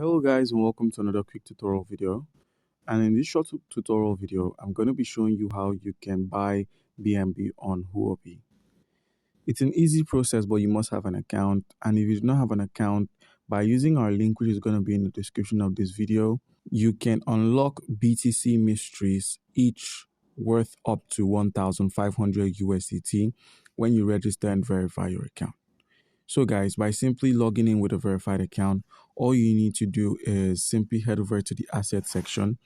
Hello guys and welcome to another quick tutorial video. And in this short tutorial video, I'm going to be showing you how you can buy BNB on Huobi. It's an easy process, but you must have an account. And if you do not have an account, by using our link, which is going to be in the description of this video, you can unlock BTC mysteries, each worth up to 1,500 USDT when you register and verify your account. So guys, by simply logging in with a verified account, all you need to do is simply head over to the asset section.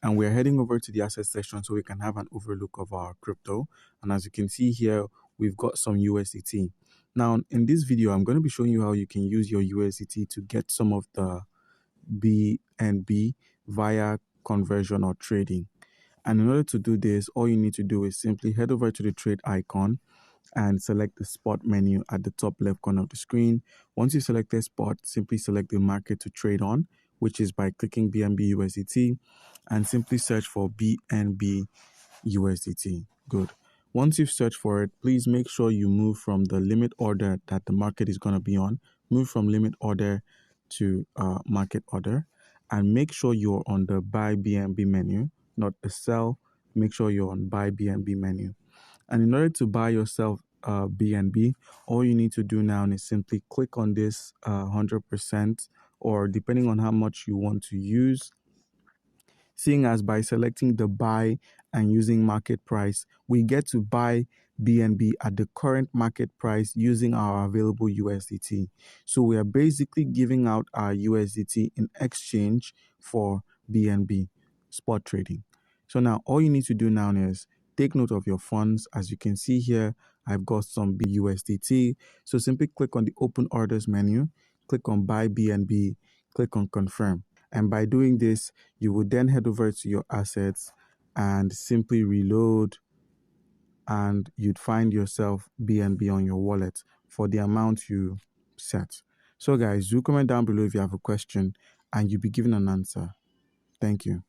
And we're heading over to the asset section so we can have an overlook of our crypto. And as you can see here, we've got some USDT. Now, in this video, I'm going to be showing you how you can use your USDT to get some of the BNB via conversion or trading. And in order to do this, all you need to do is simply head over to the trade icon and select the spot menu at the top left corner of the screen. Once you select the spot, simply select the market to trade on, which is by clicking BNB USDT, and simply search for BNB USDT. Good. Once you've searched for it, please make sure you move from the limit order that the market is going to be on. Move from limit order to market order, and make sure you're on the Buy Bnb menu, not the sell. Make sure you're on Buy Bnb menu. And in order to buy yourself BNB, all you need to do now is simply click on this 100%, or depending on how much you want to use. Seeing as by selecting the buy and using market price, we get to buy BNB at the current market price using our available USDT. So we are basically giving out our USDT in exchange for BNB spot trading. So now all you need to do now is take note of your funds. As you can see here, I've got some USDT. So simply click on the open orders menu, click on buy BNB, click on confirm. And by doing this, you will then head over to your assets and simply reload, and you'd find yourself BNB on your wallet for the amount you set. So guys, do comment down below if you have a question and you'll be given an answer. Thank you.